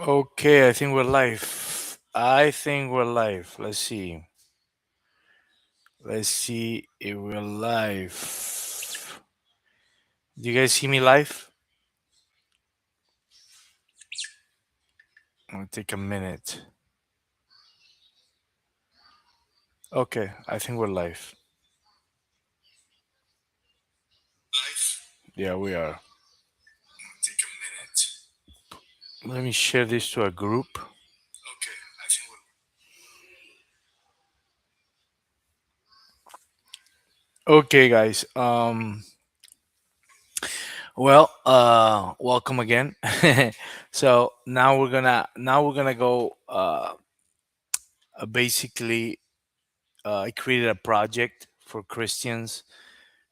Okay, I think we're live. I think we're live. Let's see. Let's see if we're live. Do you guys see me live? I'll take a minute. Okay, I think we're live. Yeah, we are. Take a minute. Let me share this to a group. Okay, I think Okay, guys. Welcome again. So now we're gonna go. Basically, I created a project for Christians,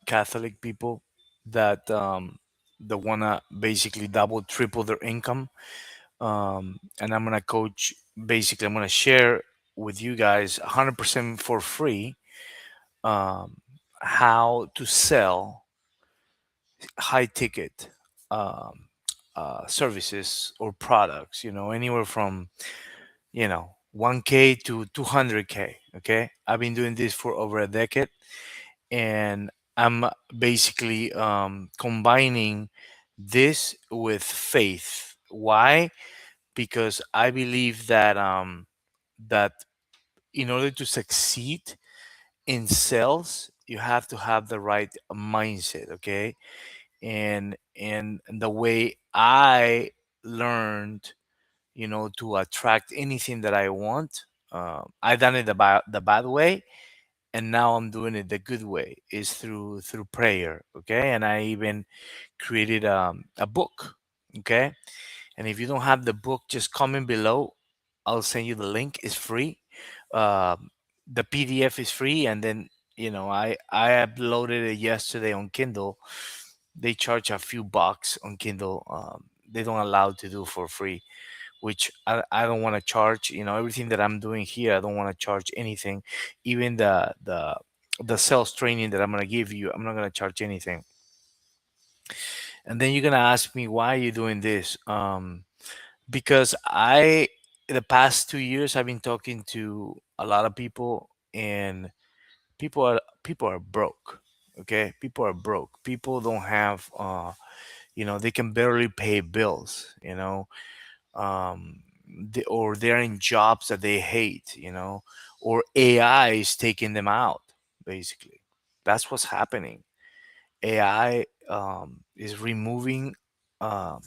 Catholic people that wanna basically double, triple their income. And I'm gonna coach. Basically, I'm gonna share with you guys 100% for free um, how to sell high ticket um, services or products. Anywhere from 1K to 200K. Okay, I've been doing this for over a decade, and I'm basically combining this with faith. Why? Because I believe that in order to succeed in sales, you have to have the right mindset. Okay, and the way I learned, to attract anything that I want, I done it the bad way, and now I'm doing it the good way is through prayer. Okay, and I even created a book. Okay, and if you don't have the book, just comment below. I'll send you the link. It's free. um, the PDF is free, and then I uploaded it yesterday on Kindle. They charge a few bucks on Kindle. They don't allow to do for free, which I don't want to charge. Everything that I'm doing here, I don't want to charge anything. Even the sales training that I'm gonna give you, I'm not gonna charge anything. And then you're gonna ask me, why are you doing this? Because the past 2 years, I've been talking to a lot of people, and people are broke. Okay, people are broke. People don't have, they can barely pay bills. Or they're in jobs that they hate, or AI is taking them out. Basically, that's what's happening. AI is removing um,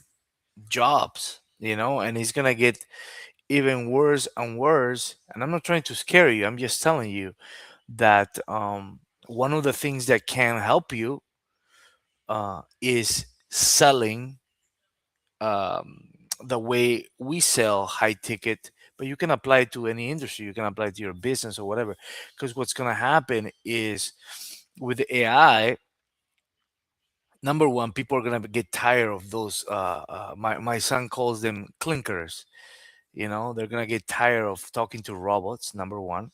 jobs, and it's gonna get even worse and worse. And I'm not trying to scare you. I'm just telling you that one of the things that can help you is selling the way we sell high ticket. But you can apply it to any industry. You can apply it to your business or whatever. Because what's going to happen is, with the AI, number one, people are going to get tired of those. My son calls them clinkers. They're going to get tired of talking to robots, number one.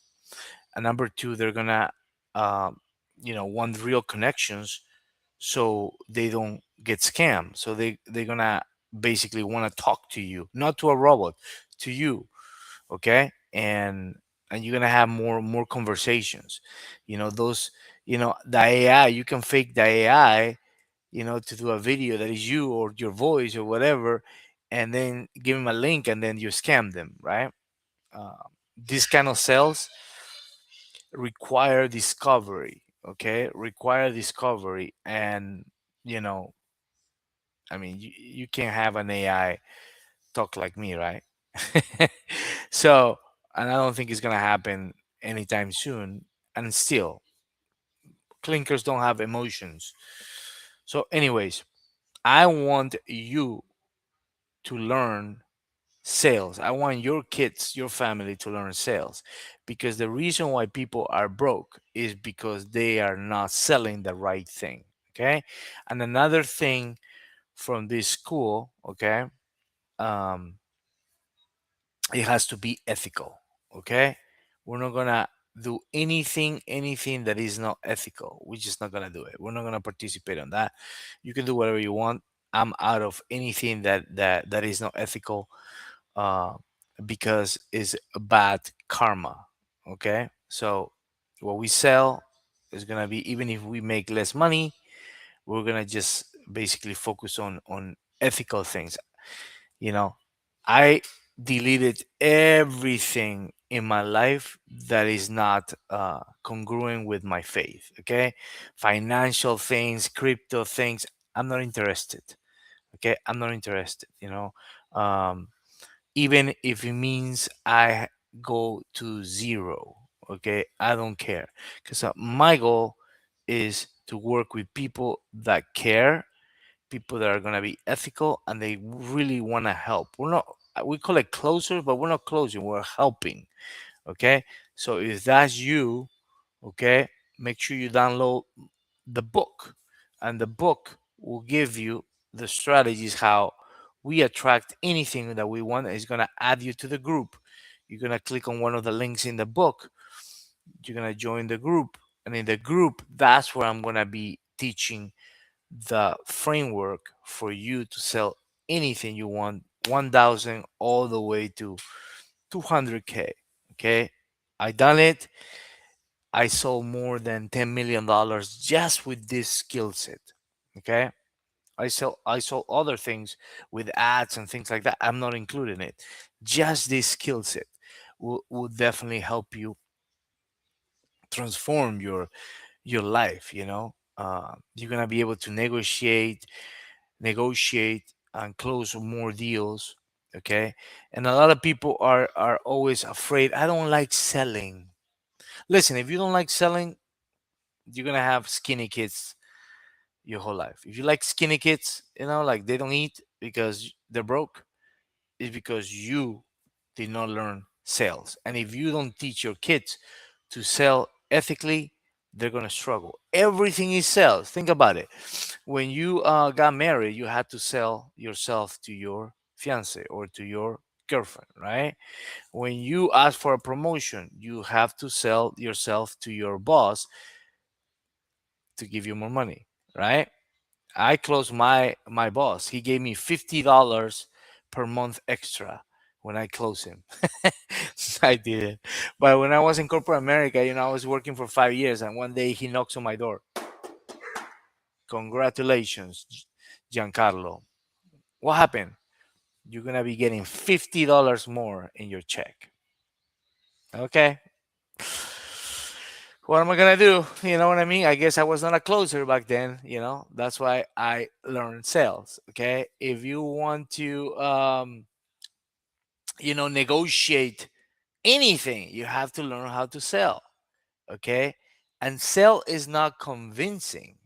And number two, they're going to, um, want real connections, so they don't get scammed. So they're gonna basically want to talk to you, not to a robot, to you. Okay, and you're gonna have more conversations. Those, the AI, you can fake the AI, to do a video that is you or your voice or whatever, and then give them a link, and then you scam them, right? uh, this kind of sales require discovery. Okay, require discovery. And you know I mean, you can't have an AI talk like me, right? So, and I don't think it's gonna happen anytime soon. And still, clinkers don't have emotions. So, anyways, I want you to learn sales. I want your kids, your family to learn sales, because the reason why people are broke is because they are not selling the right thing. Okay. And another thing from this school, okay, um, it has to be ethical. Okay, we're not gonna do anything that is not ethical. We're just not gonna do it. We're not gonna participate on that. You can do whatever you want. I'm out of anything that is not ethical. uh, because it's a bad karma. Okay, so what we sell is gonna be, even if we make less money, we're gonna just basically focus on ethical things. You know, I deleted everything in my life that is not congruent with my faith. Okay, financial things, crypto things, I'm not interested. Okay, I'm not interested. Um, even if it means I go to zero. Okay, I don't care, because my goal is to work with people that care, people that are going to be ethical, and they really want to help. We're not, we call it closer, but we're not closing, we're helping. Okay, so if that's you, okay, make sure you download the book, and the book will give you the strategies how we attract anything that we want. Is going to add you to the group. You're going to click on one of the links in the book, you're going to join the group, and in the group, that's where I'm going to be teaching the framework for you to sell anything you want, 1000 all the way to 200K. Okay, I done it. I sold more than $10 million just with this skill set. Okay, I sold other things with ads and things like that. I'm not including it. Just this skill set will definitely help you transform your life. You're gonna be able to negotiate and close more deals. Okay, and a lot of people are always afraid. I don't like selling. Listen, if you don't like selling, you're gonna have skinny kids your whole life. If you like skinny kids, like they don't eat because they're broke, it's because you did not learn sales. And if you don't teach your kids to sell ethically, they're gonna struggle. Everything is sales. Think about it. When you got married, you had to sell yourself to your fiance or to your girlfriend, right? When you ask for a promotion, you have to sell yourself to your boss to give you more money, right? I closed my boss. He gave me $50 per month extra when I closed him. I did it. But when I was in corporate America, I was working for 5 years, and one day he knocks on my door. Congratulations, Giancarlo. What happened? You're gonna be getting $50 more in your check. Okay. What am I gonna do? You know what I mean? I guess I was not a closer back then. That's why I learned sales. Okay. If you want to, negotiate anything, you have to learn how to sell. Okay. And sell is not convincing.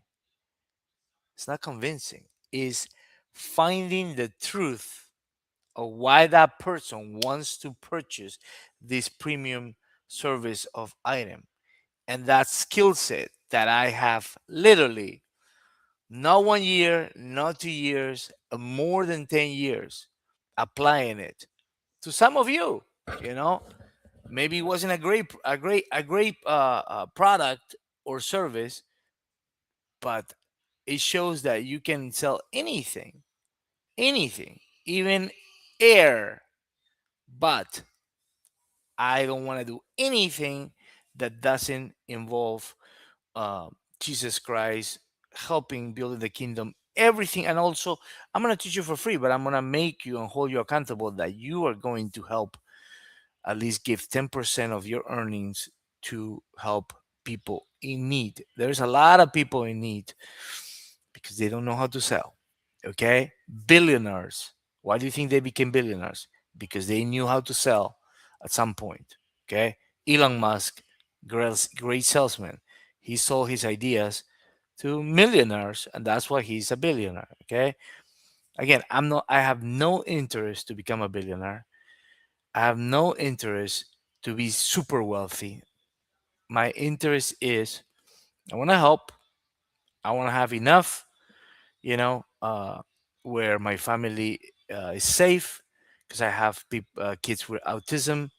It's not convincing. Is finding the truth of why that person wants to purchase this premium service of item. And that skill set that I have literally not 1 year, not 2 years, more than 10 years applying it to some of you. You know, maybe it wasn't a great product or service, but it shows that you can sell anything, even air. But I don't want to do anything that doesn't involve uh, Jesus Christ, helping building the kingdom, everything. And also, I'm going to teach you for free, but I'm going to make you and hold you accountable that you are going to help at least give 10% of your earnings to help people in need. There's a lot of people in need because they don't know how to sell. Okay? Billionaires. Why do you think they became billionaires? Because they knew how to sell at some point. Okay? Elon Musk, great salesman. He sold his ideas to millionaires, and that's why he's a billionaire. Okay? Again, I have no interest to become a billionaire. I have no interest to be super wealthy. My interest is I want to help. I want to have enough, you know, uh, where my family is safe because I have kids with autism,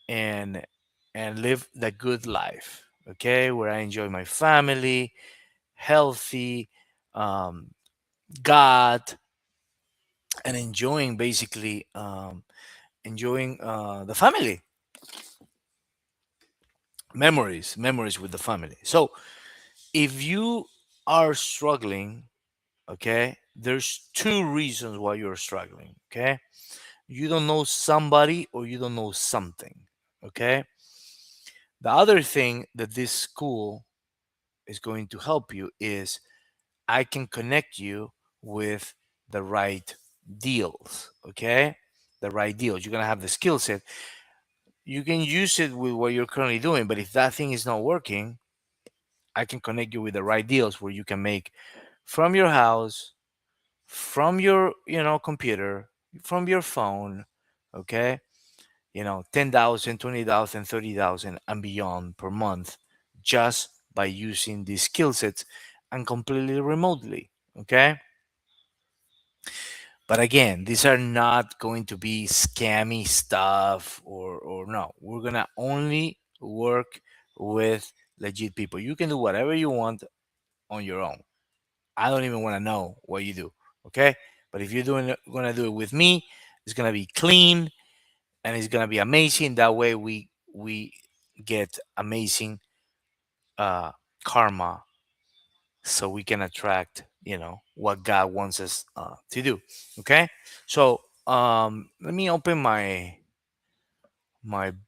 and live the good life. Okay, where I enjoy my family, healthy, um, God, and enjoying, basically, enjoying the family, memories with the family. So if you are struggling, okay, there's two reasons why you're struggling. Okay, you don't know somebody or you don't know something. Okay, the other thing that this school is going to help you is I can connect you with the right deals. Okay, the right deals. You're gonna have the skill set. You can use it with what you're currently doing, but if that thing is not working, I can connect you with the right deals where you can make from your house, from your, computer, from your phone. Okay, 10,000, 20,000, 30,000, and beyond per month, just by using these skill sets and completely remotely. Okay, but again, these are not going to be scammy stuff, or no. We're gonna only work with legit people. You can do whatever you want on your own. I don't even want to know what you do. Okay, but if you're gonna do it with me, it's gonna be clean and it's gonna be amazing. That way, we get amazing uh karma, so we can attract, what God wants us to do. Okay, so let me open my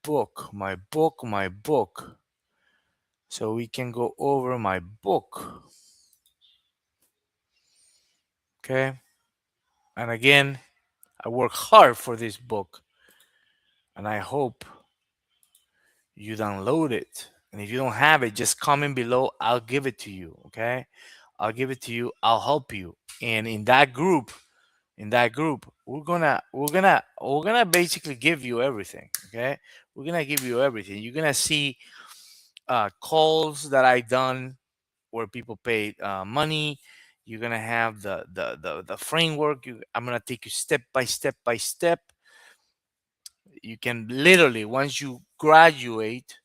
book, so we can go over my book. Okay, and again, I work hard for this book, and I hope you download it. And if you don't have it, just comment below. I'll give it to you. Okay, I'll give it to you. I'll help you. And in that group, we're gonna basically give you everything. Okay, we're gonna give you everything. You're gonna see calls that I done where people paid money. You're gonna have the framework. I'm gonna take you step by step by step. You can literally, once you graduate,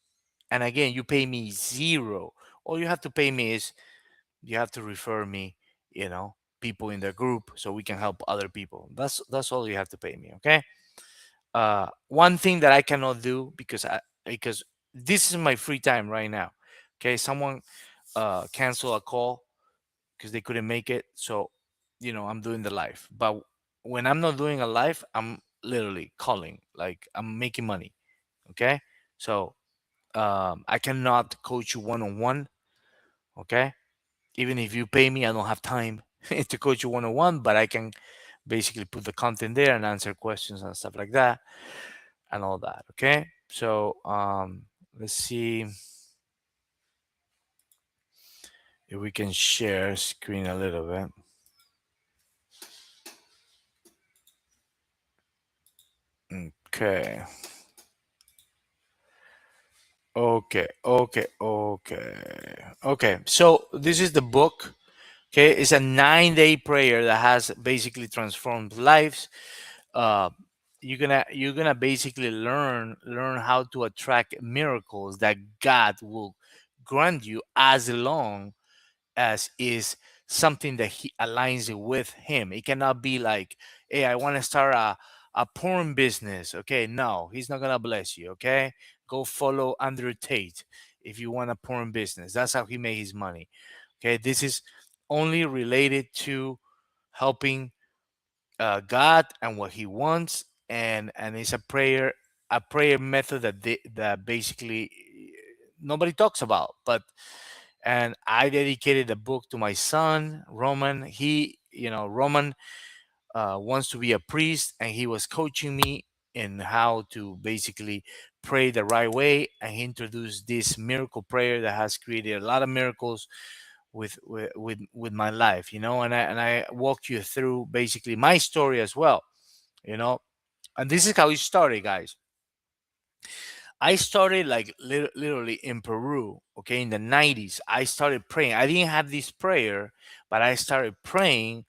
and again, you pay me zero. All you have to pay me is you have to refer me, people in the group, so we can help other people. That's all you have to pay me. Okay. One thing that I cannot do, because this is my free time right now. Okay, someone cancel a call because they couldn't make it, so I'm doing the live. But when I'm not doing a live, I'm literally calling, like I'm making money. Okay, so I cannot coach you one on one. Okay, even if you pay me, I don't have time to coach you one on one, but I can basically put the content there and answer questions and stuff like that and all that. Okay, so let's see if we can share screen a little bit. Okay, okay. So this is the book. Okay, it's a 9-day prayer that has basically transformed lives. uh you're gonna basically learn how to attract miracles that God will grant you, as long as is something that he aligns it with him. It cannot be like, hey, I want to start a porn business. Okay, no, he's not gonna bless you. Okay, go follow Andrew Tate if you want a porn business. That's how he made his money. Okay, this is only related to helping God and what He wants, and it's a prayer method that basically nobody talks about. But and I dedicated a book to my son Roman. Roman wants to be a priest, and he was coaching me in how to basically pray the right way, and he introduced this miracle prayer that has created a lot of miracles with my life, and I walk you through basically my story as well, you know and this is how it started, guys. I started like literally in Peru. Okay, in the 90s I started praying. I didn't have this prayer, but I started praying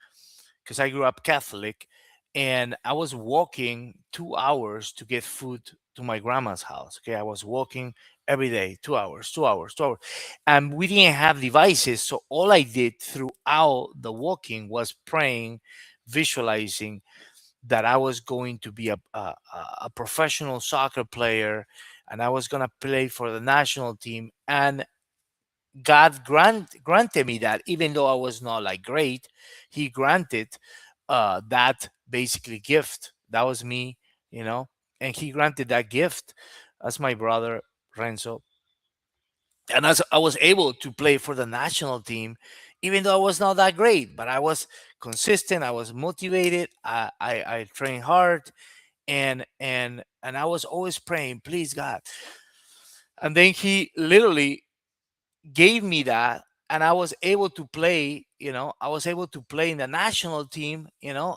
because I grew up Catholic, and I was walking 2 hours to get food to my grandma's house. Okay, I was walking every day, 2 hours, 2 hours, 2 hours, and we didn't have devices, so all I did throughout the walking was praying visualizing that I was going to be a professional soccer player, and I was going to play for the national team. And God granted me that, even though I was not like great, He granted that basically gift. That was me, you know, and He granted that gift as my brother Renzo, and as I was able to play for the national team, even though I was not that great, but I was consistent. I was motivated. I trained hard, and I was always praying, please God. And then He literally gave me that, and I was able to play. I was able to play in the national team.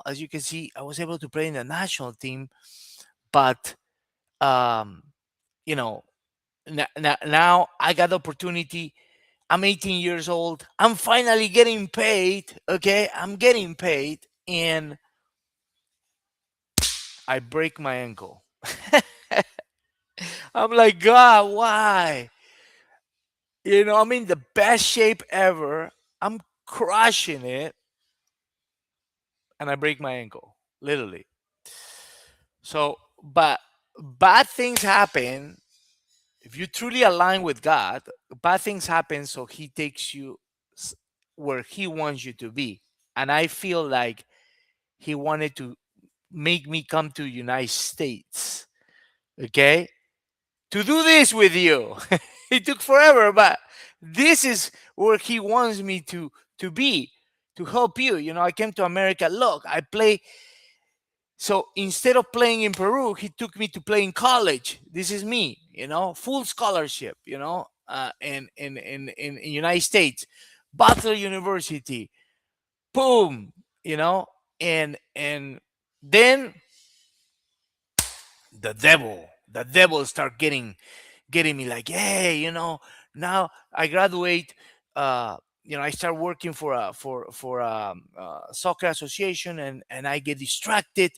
As you can see, I was able to play in the national team, but um, you know, now I got the opportunity. I'm 18 years old. I'm finally getting paid. Okay, I'm getting paid, and I break my ankle. I'm like, God, why? I'm in the best shape ever. I'm crushing it, and I break my ankle, literally. So, but bad things happen. If you truly align with God, bad things happen, so He takes you s- where He wants you to be. And I feel like He wanted to make me come to United States, okay, to do this with you. It took forever, but this is where He wants me to be, to help you. I came to America. Look, I play. So instead of playing in Peru, He took me to play in college. This is me, full scholarship, in United States, Butler University, boom, you know, and then the devil start getting me, like, hey, now I graduate. I start working for a soccer association, and I get distracted.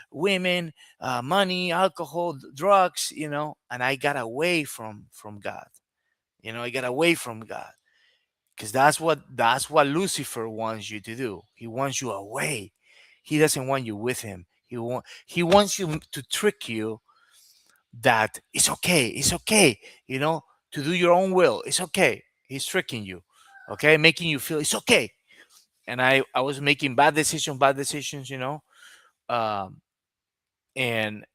Women, money, alcohol, drugs, and I got away from God. I got away from God, because that's what Lucifer wants you to do. He wants you away. He doesn't want you with him. He wants you to trick you that it's okay, to do your own will. It's okay. He's tricking you, okay, making you feel it's okay. And I was making bad decisions, um, and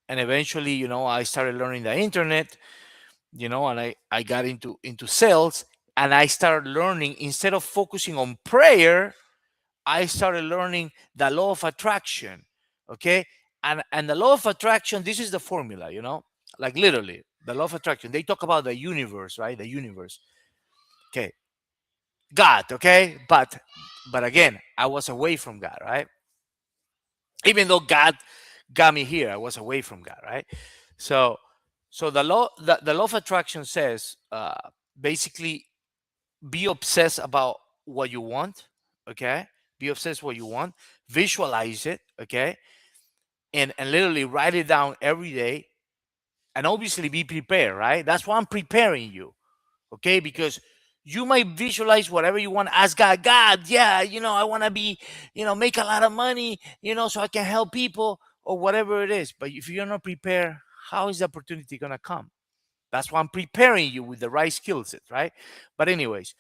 and eventually, I started learning the internet, and I got into sales, and I started learning, instead of focusing on prayer, I started learning the law of attraction. Okay. And the law of attraction, this is the formula, like, literally, the law of attraction. They talk about the universe, right? The universe. Okay. God. Okay. But again, I was away from God, right? Even though God got me here, I was away from God, right? So so the law of attraction says, basically, be obsessed about what you want. Okay. Be obsessed what you want. Visualize it. Okay. And literally write it down every day, and obviously be prepared, right? That's why I'm preparing you. Okay. Because you might visualize whatever you want. Ask God, God, yeah, I want to be, make a lot of money, so I can help people, or whatever it is. But if you're not prepared, how is the opportunity going to come? That's why I'm preparing you with the right skill set, right? But anyways,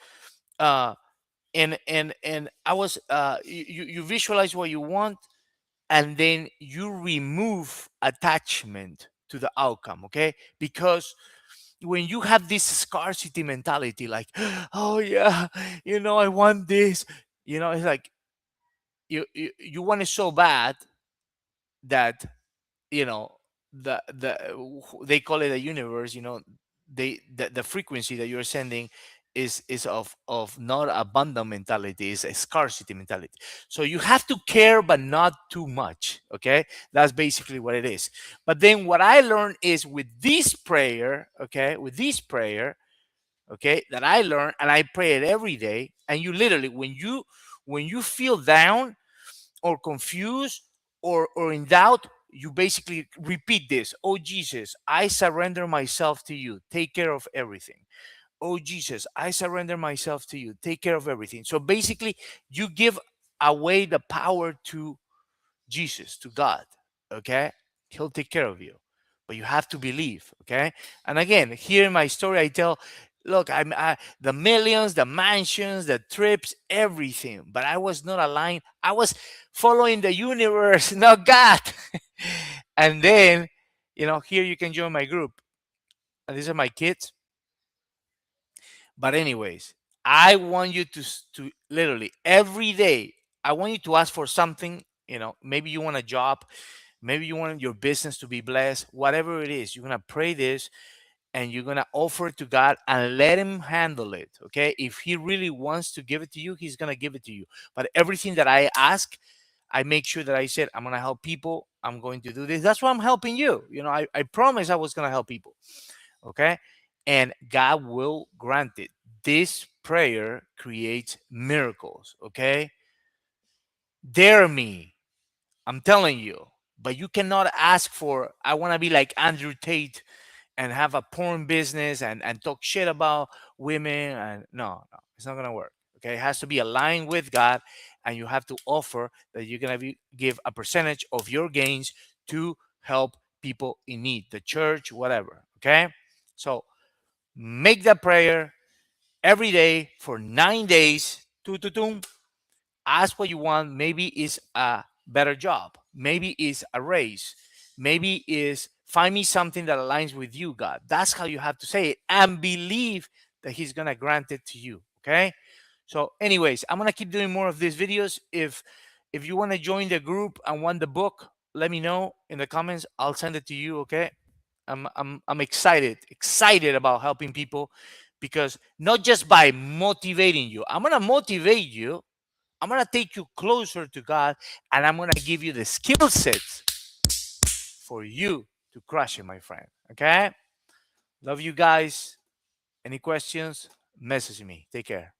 uh and I was, you visualize what you want, and then you remove attachment to the outcome. Okay. Because when you have this scarcity mentality, like, oh yeah, I want this, it's like, you want it so bad that, you know they call it a universe. The frequency that you're sending is of not abundant mentality, is a scarcity mentality. So you have to care, but not too much. Okay. That's basically what it is. But then what I learned is, with this prayer, okay, with this prayer, okay, that I learned, and I pray it every day. And you literally, when you feel down or confused, or in doubt, you basically repeat this: oh Jesus, I surrender myself to you, take care of everything. Oh Jesus, I surrender myself to you, take care of everything. So basically, you give away the power to Jesus, to God. Okay, He'll take care of you, but you have to believe. Okay, and again, here in my story, I tell, look, the millions, the mansions, the trips, everything, but I was not aligned. I was following the universe, not God. And then, here you can join my group. And these are my kids. But anyways, I want you to literally every day. I want you to ask for something. Maybe you want a job, maybe you want your business to be blessed. Whatever it is, you're gonna pray this, and you're gonna offer it to God and let Him handle it. Okay? If He really wants to give it to you, He's gonna give it to you. But everything that I ask, I make sure that I said I'm gonna help people. I'm going to do this. That's why I'm helping you. I promised I was gonna help people. Okay, and God will grant it. This prayer creates miracles. Okay, dare me, I'm telling you. But you cannot ask for, I want to be like Andrew Tate and have a porn business and talk shit about women. And no, it's not gonna work. Okay, it has to be aligned with God, and you have to offer that you're gonna give a percentage of your gains to help people in need, the church, whatever. Okay, so make that prayer every day for 9 days. Ask what you want. Maybe it's a better job. Maybe it's a raise. Maybe is find me something that aligns with you, God. That's how you have to say it, and believe that He's gonna grant it to you. Okay. So, anyways, I'm gonna keep doing more of these videos. If you want to join the group and want the book, let me know in the comments. I'll send it to you. Okay. I'm excited about helping people, because not just by motivating you, I'm gonna motivate you. I'm gonna take you closer to God, and I'm gonna give you the skill sets for you to crush it, my friend. Okay? Love you guys. Any questions? Message me. Take care.